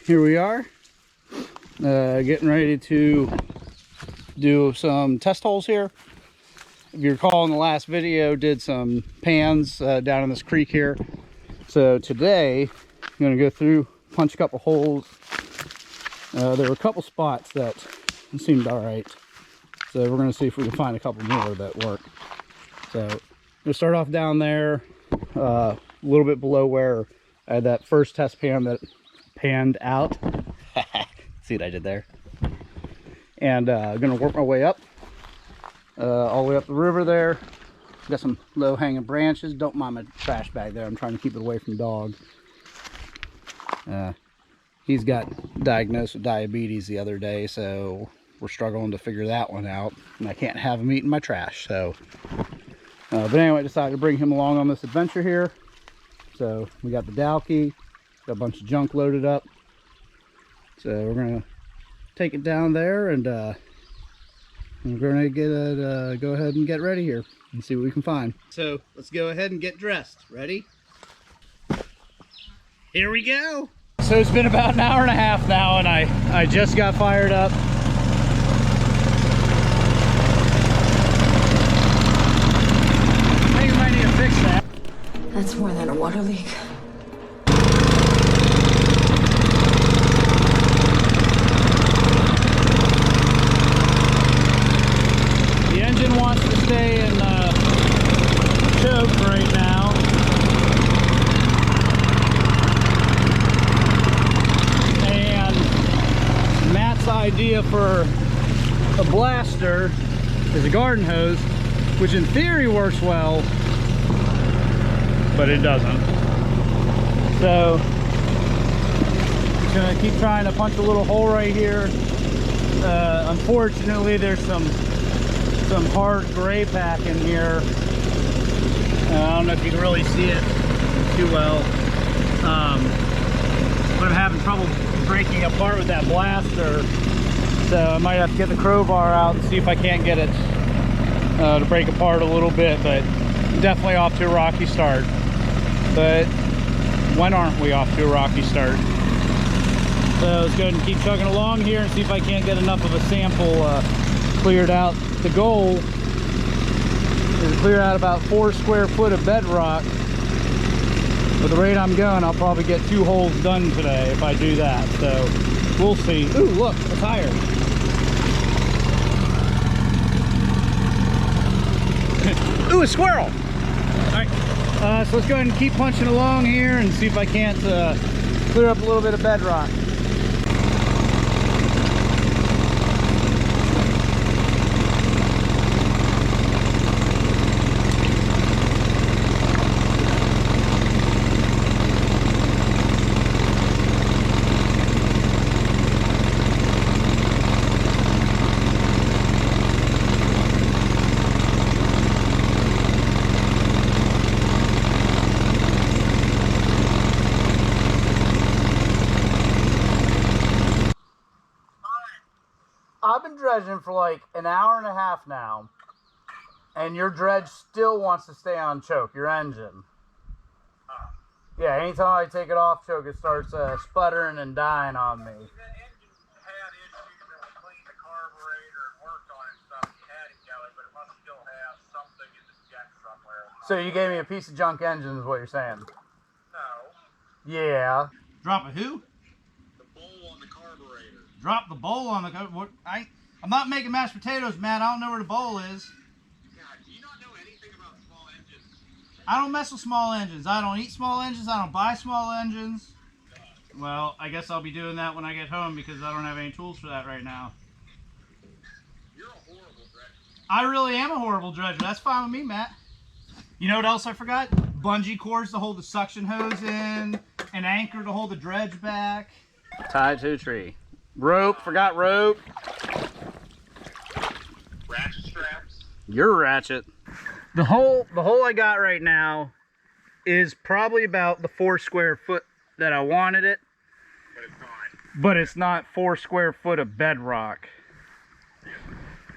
here we are, getting ready to do some test holes here. If you recall, in the last video, did some pans down in this creek here. So today, I'm going to go through, punch a couple holes. There were a couple spots that seemed all right. So we're going to see if we can find a couple more that work. So I'm going to start off down there, a little bit below where I had that first test pan that panned out. See what I did there? And I'm going to work my way up. All the way up the river there. Got some low hanging branches. Don't mind my trash bag there. I'm trying to keep it away from dog. He's got diagnosed with diabetes the other day, so we're struggling to figure that one out. And I can't have him eating my trash. So, but anyway, I decided to bring him along on this adventure here. So we got the Dahlke, got a bunch of junk loaded up. So we're gonna take it down there and we're going to get it, go ahead and get ready here and see what we can find. So let's go ahead and get dressed. Ready? Here we go. So it's been about an hour and a half now, and I just got fired up. I think we might need to fix that. That's more than a water leak. Wants to stay in choke right now. And Matt's idea for a blaster is a garden hose, which in theory works well, but it doesn't. So just gonna keep trying to punch a little hole right here. Unfortunately, there's some hard gray pack in here. I don't know if you can really see it too well, but I'm having trouble breaking apart with that blaster, so I might have to get the crowbar out and see if I can't get it to break apart a little bit. But definitely off to a rocky start. But when aren't we off to a rocky start? So let's go ahead and keep chugging along here and see if I can't get enough of a sample cleared out. The goal is to clear out about 4 square foot of bedrock. With the rate I'm going, I'll probably get 2 holes done today if I do that. So we'll see. Ooh, look, a tire. Ooh, a squirrel. All right, so let's go ahead and keep punching along here and see if I can't clear up a little bit of bedrock. I've been dredging for like an hour and a half now, and your dredge still wants to stay on choke, your engine. Yeah, anytime I take it off choke, it starts sputtering and dying on me. That engine had issues that we cleaned the carburetor and worked on it and stuff. He had it going, but it must still have something in the jet somewhere. So you gave me a piece of junk engine is what you're saying? No. Yeah. Drop a who? The bowl on the carburetor. Drop the bowl on the what? I'm not making mashed potatoes, Matt. I don't know where the bowl is. God, do you not know anything about small engines? I don't mess with small engines. I don't eat small engines. I don't buy small engines. Well, I guess I'll be doing that when I get home because I don't have any tools for that right now. You're a horrible dredger. I really am a horrible dredger. That's fine with me, Matt. You know what else I forgot? Bungee cords to hold the suction hose in, an anchor to hold the dredge back. Tied to a tree. Rope, forgot rope. Ratchet straps. You're a ratchet. The hole I got right now is probably about the 4 square foot that I wanted it. But it's not. But it's not 4 square foot of bedrock.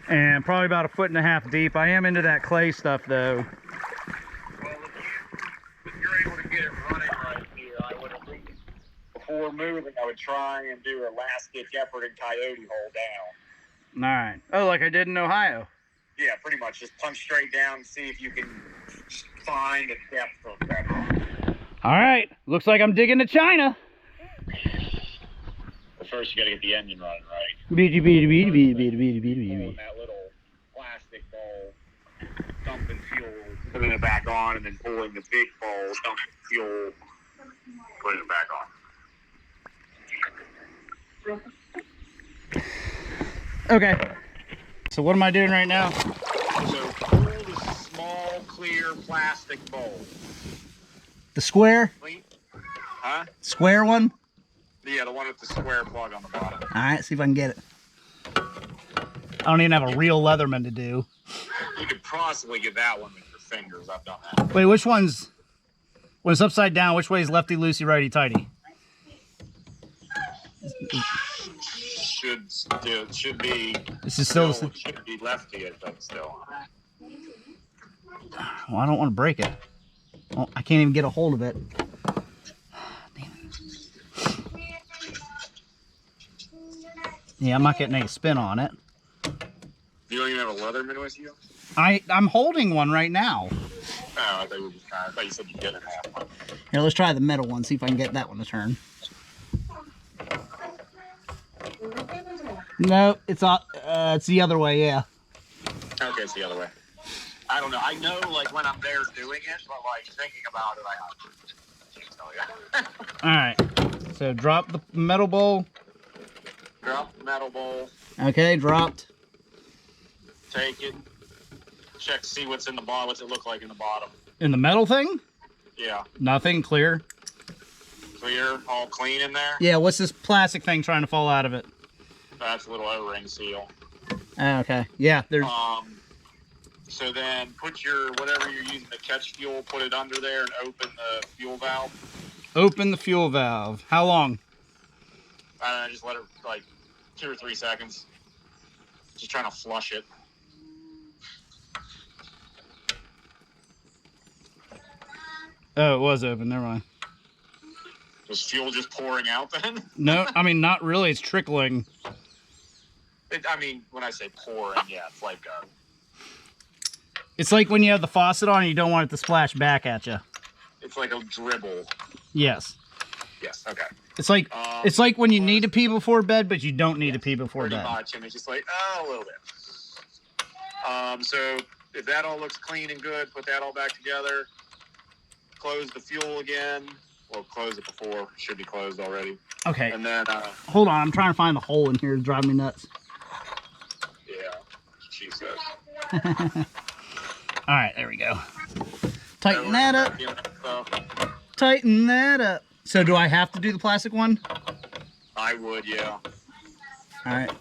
And probably about 1.5 feet deep. I am into that clay stuff though. Well, if you're able to get it running right here, I would at least, before moving, I would try and do a last-ditch effort and coyote hole down. All right. Oh, like I did in Ohio. Yeah, pretty much. Just punch straight down and see if you can find a depth of that. All right. Looks like I'm digging to China. But first, you got to get the engine running right. Beady. Pulling that little plastic bowl, dumping fuel, putting it back on, and then pulling the big bowl, dumping fuel, putting it back on. Okay. So what am I doing right now? So pull the small, clear plastic bowl. The square? Huh? Square one? Yeah, the one with the square plug on the bottom. All right, see if I can get it. I don't even have a real Leatherman to do. You could possibly get that one with your fingers. I've done that. Wait, which one's... When it's upside down, which way is lefty, loosey, righty, tighty? Should be. This is still... Should be lefty, I think, still. Well, I don't want to break it. Well, I can't even get a hold of it. Yeah, I'm not getting any spin on it. You don't even have a Leatherman with you? I'm holding one right now. Oh, I thought you were just trying. I thought you said you didn't have one. Here, let's try the metal one, see if I can get that one to turn. No, it's the other way, yeah. Okay, it's the other way. I don't know. I know, like, when I'm there doing it, but, like, thinking about it, I can't tell you. All right, so drop the metal bowl. Drop the metal bowl. Okay, dropped. Take it. Check, see what's in the bottom. What's it look like in the bottom? In the metal thing? Yeah. Nothing, clear. Clear, all clean in there? Yeah, what's this plastic thing trying to fall out of it? That's a little O-ring seal. Okay, yeah, there's... So then put your, whatever you're using to catch fuel, put it under there and open the fuel valve. Open the fuel valve. How long? I don't know, just let it, like, 2 or 3 seconds. Just trying to flush it. Oh, it was open, never mind. Was fuel just pouring out then? No, I mean, not really, it's trickling. I mean, when I say pouring, yeah, it's like a... It's like when you have the faucet on and you don't want it to splash back at you. It's like a dribble. Yes. Yes, okay. It's like when you need to pee before bed, but you don't need to pee before Pretty bed. much, and it's just like, a little bit. So if that all looks clean and good, put that all back together. Close the fuel again. Well, close it before. It should be closed already. Okay. And then... hold on, I'm trying to find the hole in here to drive me nuts. Yeah, she says. All right, there we go. Tighten that up. So, Tighten that up. So do I have to do the plastic one? I would, yeah. All right.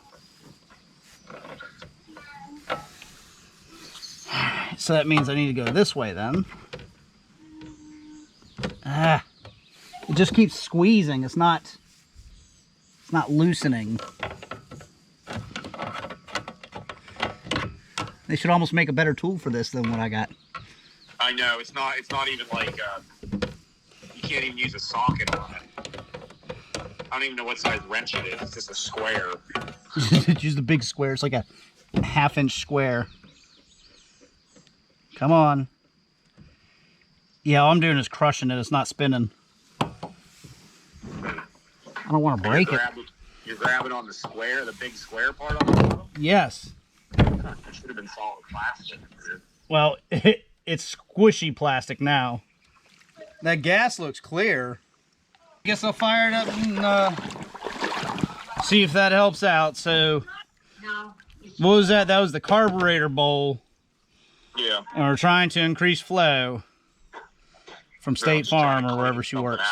So that means I need to go this way then. Ah, it just keeps squeezing. It's not loosening. They should almost make a better tool for this than what I got. I know, it's not even like, you can't even use a socket on it. I don't even know what size wrench it is. It's just a square. Use the big square. It's like a half-inch square. Come on. Yeah, all I'm doing is crushing it. It's not spinning. I don't want to break it. You're grabbing on the square, the big square part on the bottom? Yes. It should have been solid plastic. Well, it's squishy plastic now. That gas looks clear. I guess I'll fire it up and see if that helps out. So, what was that? That was the carburetor bowl. Yeah. And we're trying to increase flow from State Farm or wherever she works.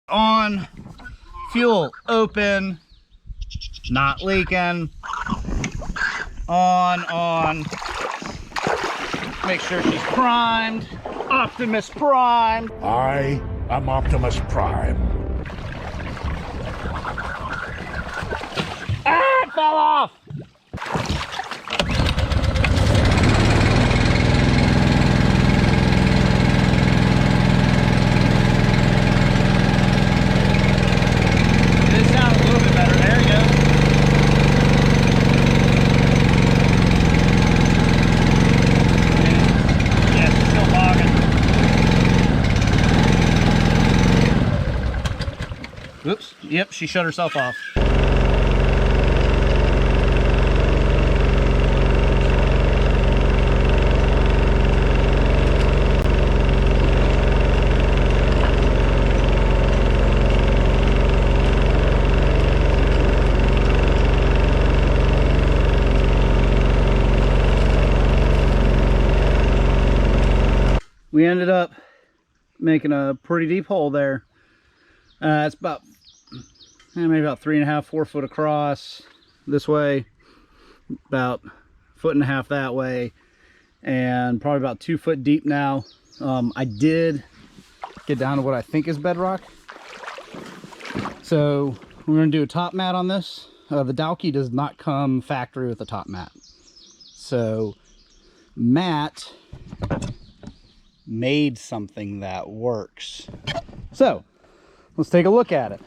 On, fuel open, not leaking. On. Make sure she's primed. Optimus Prime. I am Optimus Prime. Ah, it fell off. Oops. Yep, she shut herself off. We ended up making a pretty deep hole there. It's about maybe about 3.5, 4 foot across this way, about 1.5 foot that way, and probably about 2 foot deep now. I did get down to what I think is bedrock. So we're going to do a top mat on this. The Dahlke does not come factory with a top mat. So Matt made something that works. So let's take a look at it.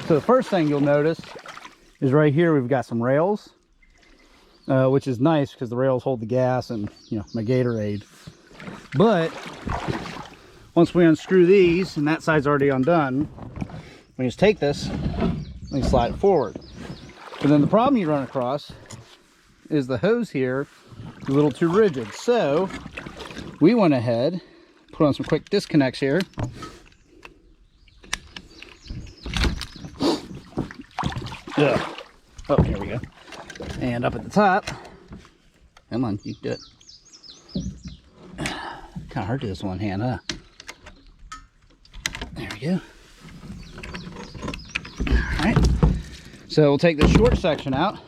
So the first thing you'll notice is right here we've got some rails, which is nice because the rails hold the gas and, you know, my Gatorade. But once we unscrew these, and that side's already undone, we just take this and slide it forward. But then the problem you run across is the hose here is a little too rigid. So we went ahead, put on some quick disconnects here. Ugh. Oh, here we go. And up at the top, come on, you can do it. Kind of hard to do this one hand, huh? There we go. All right. So we'll take the short section out,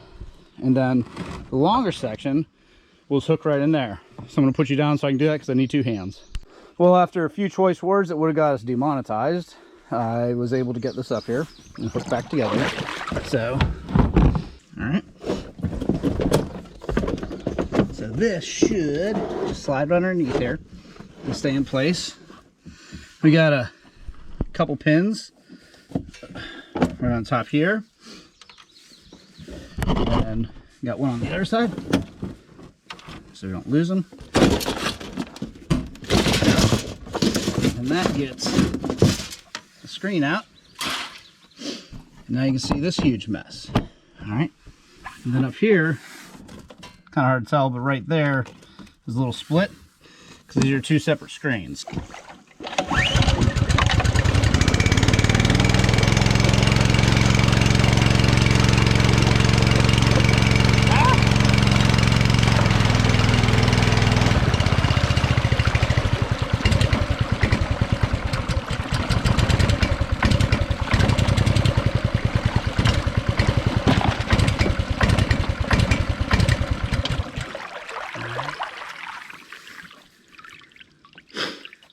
and then the longer section we'll just hook right in there. So I'm going to put you down so I can do that because I need 2 hands. Well, after a few choice words that would have got us demonetized, I was able to get this up here and hook back together. So, all right. So this should just slide right underneath here and stay in place. We got a couple pins right on top here. And got one on the other side, so we don't lose them. And that gets the screen out. And now you can see this huge mess. All right. And then up here, kind of hard to tell, but right there is a little split because these are 2 separate screens.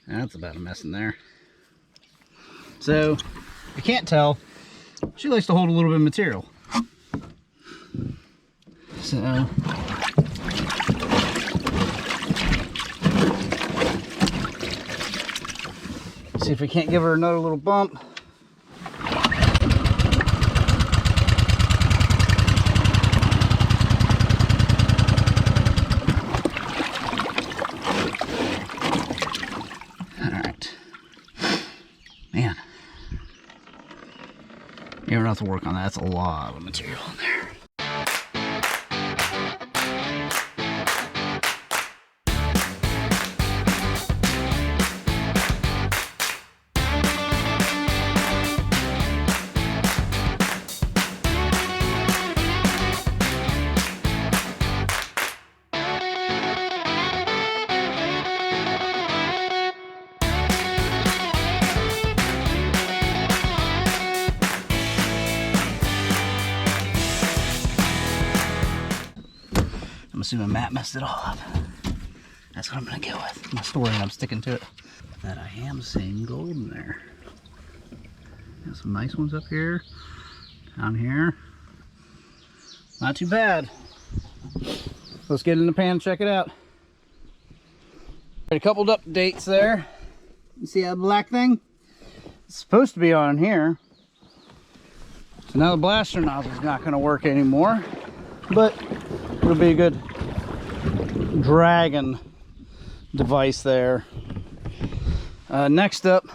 That's about a mess in there. So, you can't tell, she likes to hold a little bit of material. So, see if we can't give her another little bump. Man, you're gonna have to work on that. That's a lot of material in there. I'm assuming Matt messed it all up. That's what I'm gonna go with. My story, and I'm sticking to it. That I am seeing gold in there. Got some nice ones up here, down here. Not too bad. Let's get in the pan and check it out. Got a couple of updates there. You see that black thing? It's supposed to be on here. So now the blaster nozzle is not going to work anymore, but it'll be a good dragging device there. Next up,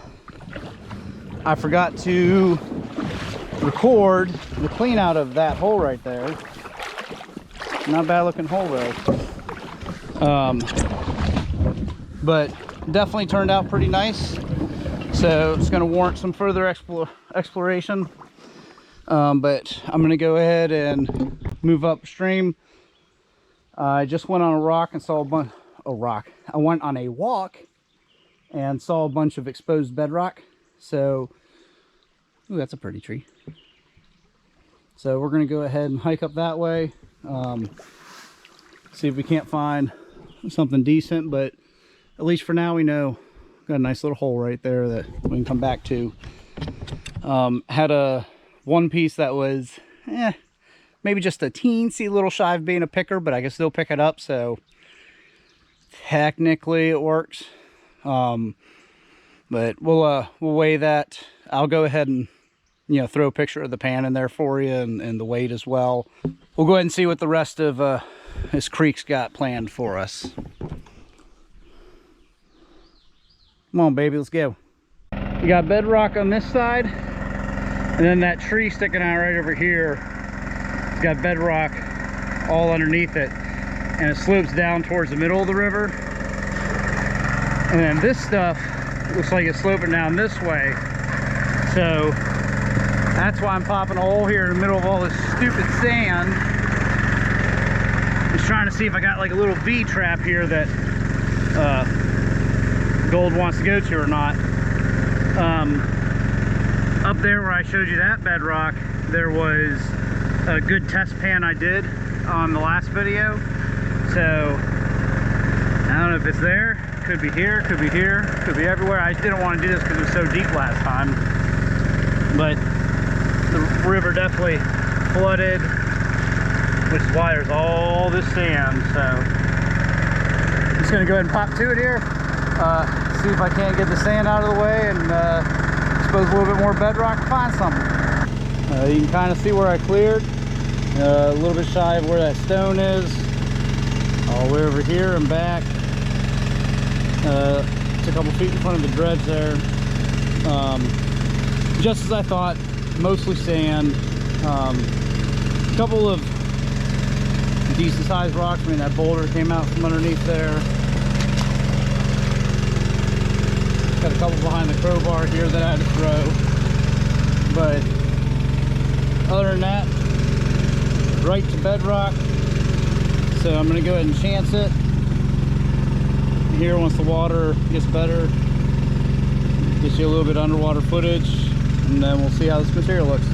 I forgot to record the clean out of that hole right there. Not bad looking hole though. But definitely turned out pretty nice. So it's going to warrant some further exploration. But I'm going to go ahead and move upstream. I just went on a rock and saw I went on a walk and saw a bunch of exposed bedrock. So, ooh, that's a pretty tree. So we're going to go ahead and hike up that way. See if we can't find something decent, but at least for now we know got a nice little hole right there that we can come back to. Had a one piece that was maybe just a teensy little shy of being a picker, but I can still pick it up, so technically it works. But we'll weigh that. I'll go ahead and throw a picture of the pan in there for you, and the weight as well. We'll go ahead and see what the rest of this creek's got planned for us. Come on, baby, let's go. We got bedrock on this side, and then that tree sticking out right over here. It's got bedrock all underneath it, and it slopes down towards the middle of the river. And then this stuff looks like it's sloping down this way. So that's why I'm popping a hole here in the middle of all this stupid sand. Just trying to see if I got like a little V trap here that gold wants to go to or not. Up there where I showed you that bedrock, there was a good test pan I did on the last video. So I don't know if it's there. Could be here, could be here, could be everywhere. I didn't want to do this because it was so deep last time. But the river definitely flooded, which is why there's all this sand. So I'm just going to go ahead and pop to it here. See if I can't get the sand out of the way and expose a little bit more bedrock to find something. You can kind of see where I cleared. A little bit shy of where that stone is. All the way over here and back. It's a couple feet in front of the dredge there. Just as I thought, mostly sand. A couple of decent sized rocks. I mean, that boulder came out from underneath there. Got a couple behind the crowbar here that I had to throw. But other than that, right to bedrock. So I'm going to go ahead and chance it here once the water gets better. Get you a little bit of underwater footage, and then we'll see how this material looks.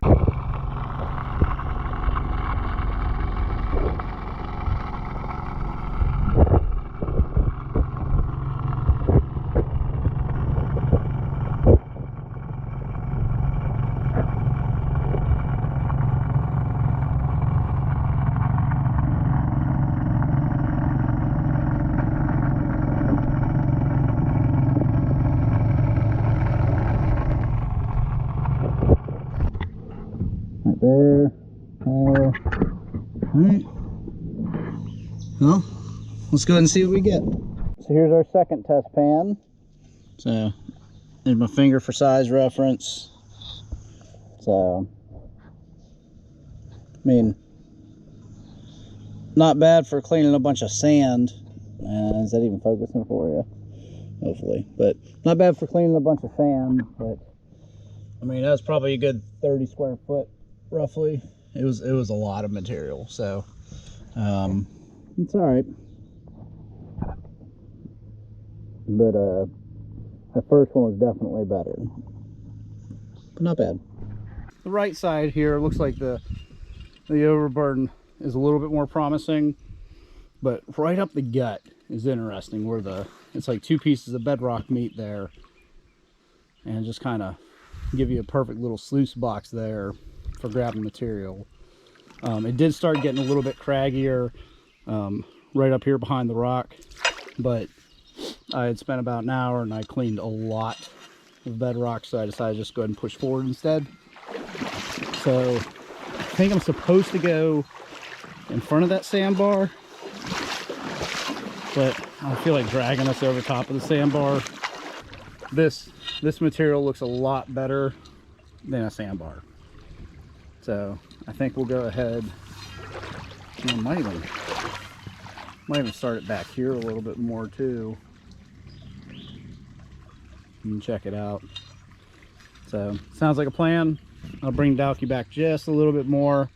There. Alright. Well, let's go ahead and see what we get. So here's our second test pan. So there's my finger for size reference. So, I mean, not bad for cleaning a bunch of sand. Is that even focusing for you? Hopefully. But not bad for cleaning a bunch of sand. But I mean, that's probably a good 30 square foot. Roughly. It was a lot of material, so it's all right. But the first one was definitely better, but not bad. The right side here looks like the overburden is a little bit more promising, but right up the gut is interesting where it's like two pieces of bedrock meet there, and just kind of give you a perfect little sluice box there for grabbing material. It did start getting a little bit craggier right up here behind the rock, but I had spent about an hour and I cleaned a lot of bedrock, so I decided to just go ahead and push forward instead. So I think I'm supposed to go in front of that sandbar, but I feel like dragging us over top of the sandbar. This material looks a lot better than a sandbar. So I think we'll go ahead. I might even start it back here a little bit more too. You can check it out. So sounds like a plan. I'll bring Dahlke back just a little bit more.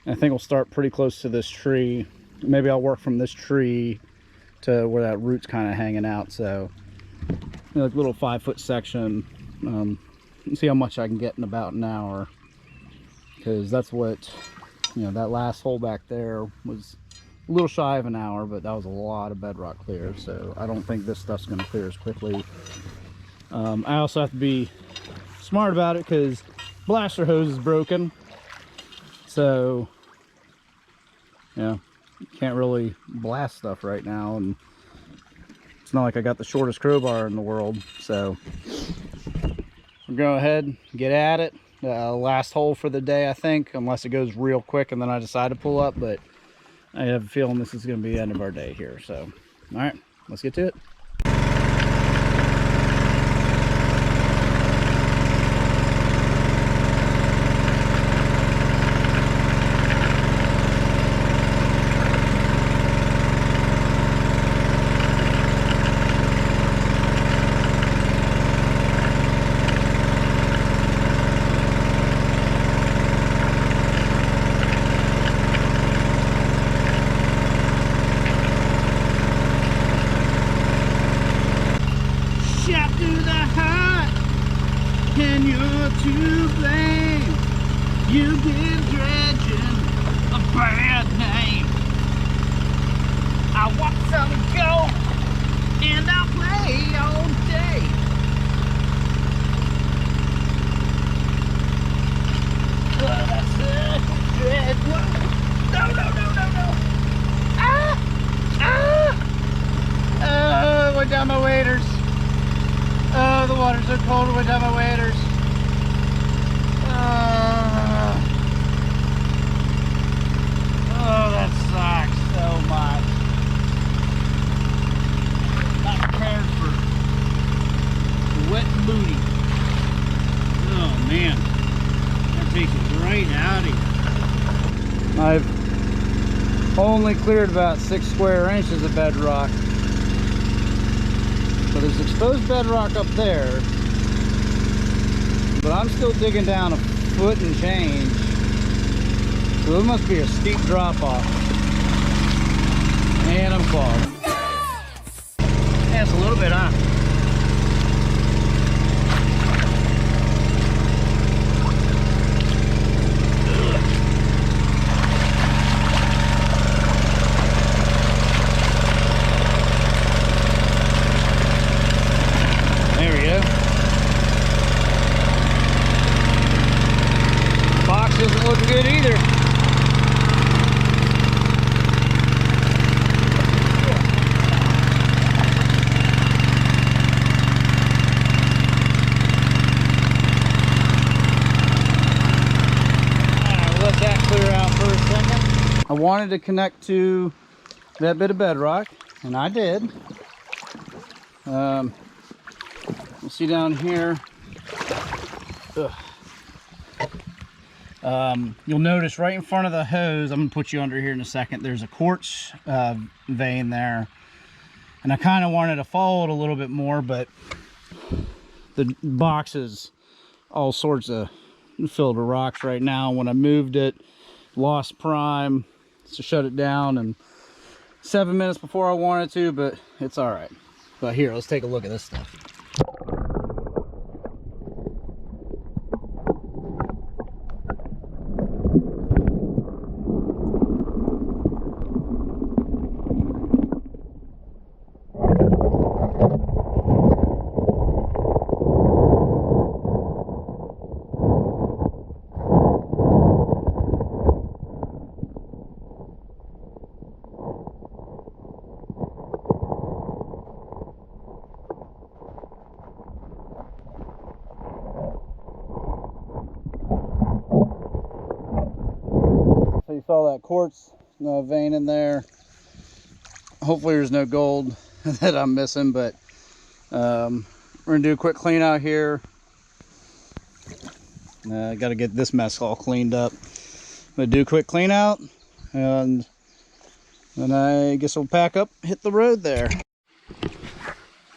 I think we'll start pretty close to this tree. Maybe I'll work from this tree to where that root's kind of hanging out. So, you know, like a little 5-foot section. And see how much I can get in about an hour. Because that's what, you know, that last hole back there was a little shy of an hour, but that was a lot of bedrock clear. So I don't think this stuff's going to clear as quickly. I also have to be smart about it because blaster hose is broken. So, yeah, can't really blast stuff right now, and it's not like I got the shortest crowbar in the world. So we'll go ahead and get at it. Last hole for the day, I think, unless it goes real quick and then I decide to pull up, but I have a feeling this is going to be the end of our day here. So, all right, let's get to it. And you're to blame. You give dredging a bad name. I want some gold and I'll play all day. Oh, that's a dread. No, no, no, no, no. Oh, we're down my waders. Oh, the water's so cold without my waders. Oh, that sucks so much. Not prepared for wet booty. Oh man, that takes it right out of here. I've only cleared about 6 square inches of bedrock. So there's exposed bedrock up there, but I'm still digging down a foot and change. So it must be a steep drop off. And I'm clogged. Yeah, it's a little bit, huh? Isn't looking good either. Let that clear out for a second. I wanted to connect to that bit of bedrock, and I did. You'll see down here. Ugh. You'll notice right in front of the hose, I'm going to put you under here in a second, there's a quartz vein there. And I kind of wanted to follow it a little bit more, but the box is all sorts of filled with rocks right now. When I moved it, lost prime, so shut it down and 7 minutes before I wanted to, but it's all right. But here, let's take a look at this stuff. So you saw that quartz vein in there. Hopefully there's no gold that I'm missing, but we're gonna do a quick clean out here. Got to get this mess all cleaned up. I'm gonna do a quick clean out, and then I guess I'll pack up, hit the road there.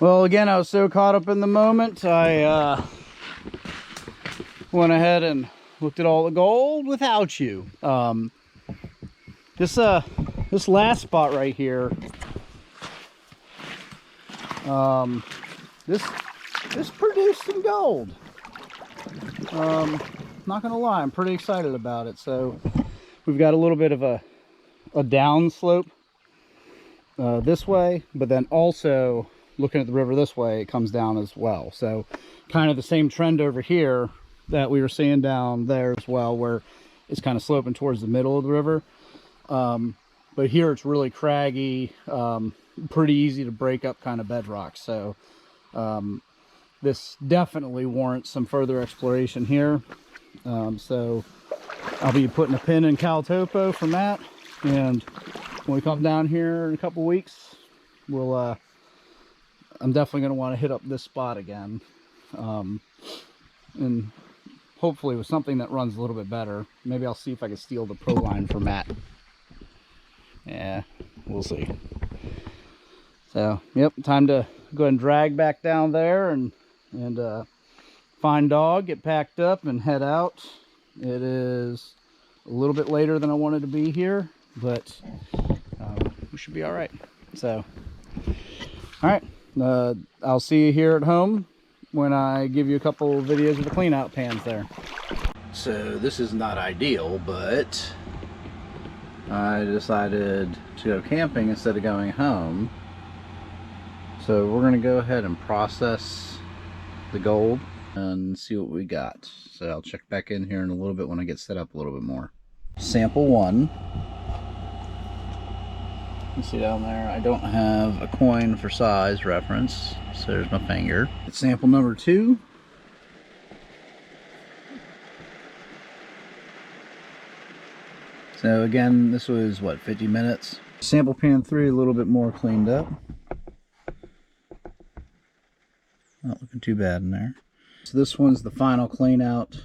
Well, again, I was so caught up in the moment, I went ahead and looked at all the gold without you. This last spot right here, this produced some gold. Not gonna lie, I'm pretty excited about it. So we've got a little bit of a down slope this way, but then also looking at the river this way, it comes down as well. So kind of the same trend over here that we were seeing down there as well, where it's kind of sloping towards the middle of the river. But here it's really craggy, pretty easy to break up kind of bedrock. So this definitely warrants some further exploration here. So I'll be putting a pin in Cal Topo from that, and when we come down here in a couple weeks, we'll I'm definitely going to want to hit up this spot again, and hopefully with something that runs a little bit better. Maybe I'll see if I can steal the Pro line for Matt. Yeah, we'll see. So yep, time to go ahead and drag back down there and find dog, get packed up, and head out. It is a little bit later than I wanted to be here, but we should be all right. So, all right, I'll see you here at home when I give you a couple videos of the clean out pans there. So this is not ideal, but I decided to go camping instead of going home. So we're gonna go ahead and process the gold and see what we got. So I'll check back in here in a little bit when I get set up a little bit more. Sample 1. You see down there, I don't have a coin for size reference, so there's my finger. Sample number 2. So again, this was what, 50 minutes? Sample pan 3, a little bit more cleaned up. Not looking too bad in there. So this one's the final clean out.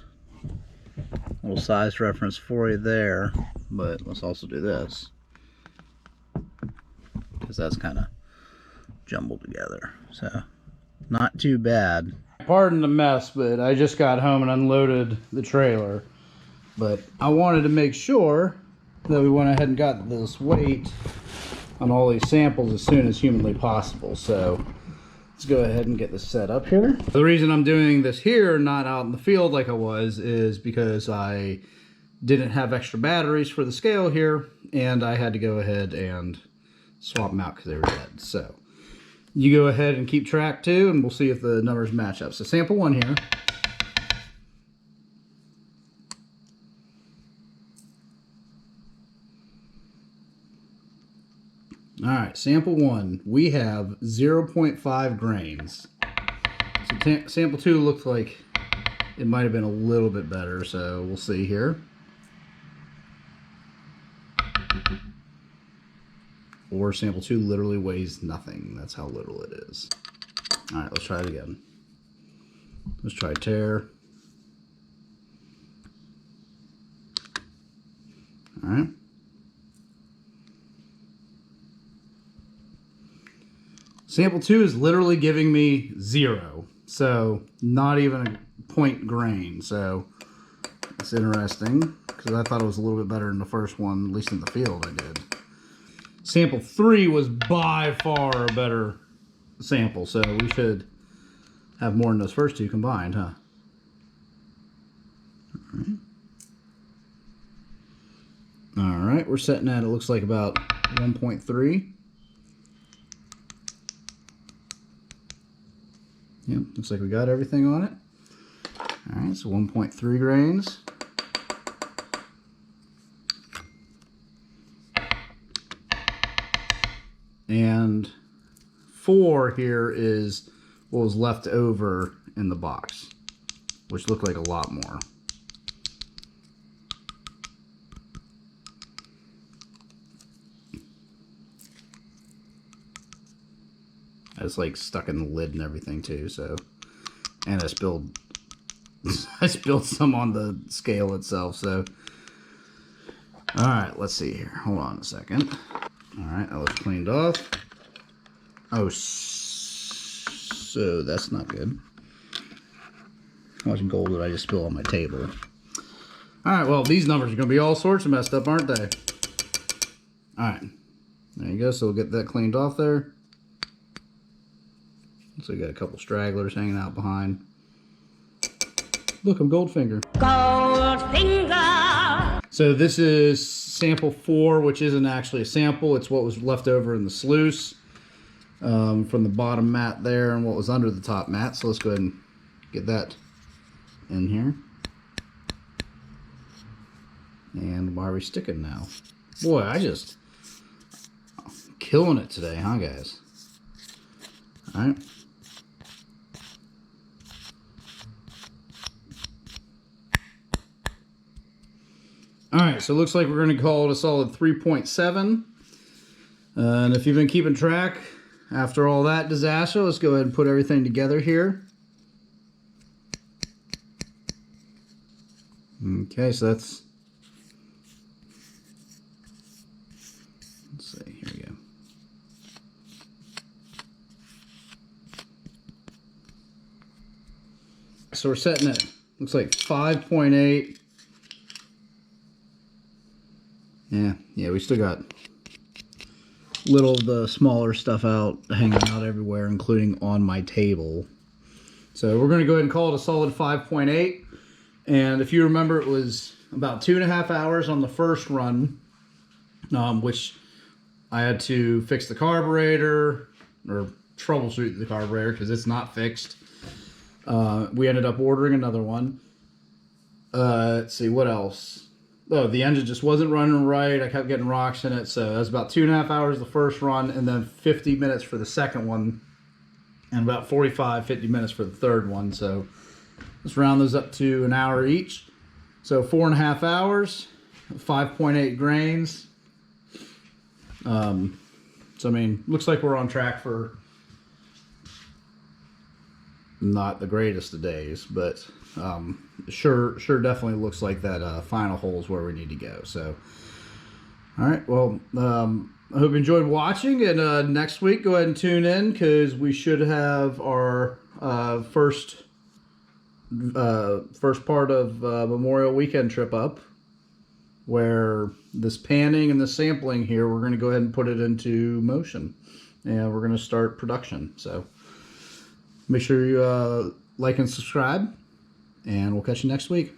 Little size reference for you there, but let's also do this, because that's kind of jumbled together. So not too bad. Pardon the mess, but I just got home and unloaded the trailer. But I wanted to make sure that we went ahead and got this weight on all these samples as soon as humanly possible. So let's go ahead and get this set up here. The reason I'm doing this here, not out in the field like I was, is because I didn't have extra batteries for the scale here, and I had to go ahead and swap them out because they were dead. So you go ahead and keep track too, and we'll see if the numbers match up. So sample 1 here. All right, sample 1, we have 0.5 grains. So sample 2 looks like it might have been a little bit better, so we'll see here. Or sample 2 literally weighs nothing. That's how little it is. All right, let's try it again. Let's try tear. All right. Sample 2 is literally giving me 0, so not even a point grain. So it's interesting, because I thought it was a little bit better than the first one, at least in the field I did. Sample 3 was by far a better sample, so we should have more than those first 2 combined, huh? All right, we're setting at, it looks like about 1.3. Yep, looks like we got everything on it. All right, so 1.3 grains. And 4 here is what was left over in the box, which looked like a lot more. It's like stuck in the lid and everything too, so. And I spilled I spilled some on the scale itself, so. Alright, let's see here. Hold on a second. Alright, that looks cleaned off. Oh, so that's not good. How much gold did I just spill on my table? Alright, well, these numbers are going to be all sorts of messed up, aren't they? Alright, there you go. So we'll get that cleaned off there. So we got a couple stragglers hanging out behind. Look, I'm Goldfinger. Goldfinger! So this is sample 4, which isn't actually a sample. It's what was left over in the sluice from the bottom mat there and what was under the top mat. So let's go ahead and get that in here. And why are we sticking now? Boy, I'm killing it today, huh, guys? All right. Alright, so it looks like we're going to call it a solid 3.7. And if you've been keeping track, after all that disaster, let's go ahead and put everything together here. Okay, so that's... Let's see, here we go. So we're setting it, looks like 5.8. Yeah, we still got little of the smaller stuff hanging out everywhere, including on my table. So we're going to go ahead and call it a solid 5.8. And if you remember, it was about 2.5 hours on the first run, which I had to fix the carburetor, or troubleshoot the carburetor because it's not fixed. We ended up ordering another one. Let's see, what else? Oh, the engine just wasn't running right. I kept getting rocks in it. So that was about 2.5 hours the first run, and then 50 minutes for the second one, and about 50 minutes for the third one. So let's round those up to an hour each. So 4.5 hours, 5.8 grains. So I mean, looks like we're on track for not the greatest of days, but sure definitely looks like that final hole is where we need to go. So all right, well, I hope you enjoyed watching, and next week go ahead and tune in because we should have our first part of Memorial Weekend trip up, where this panning and the sampling here, we're going to go ahead and put it into motion, and we're going to start production. So make sure you like and subscribe, and we'll catch you next week.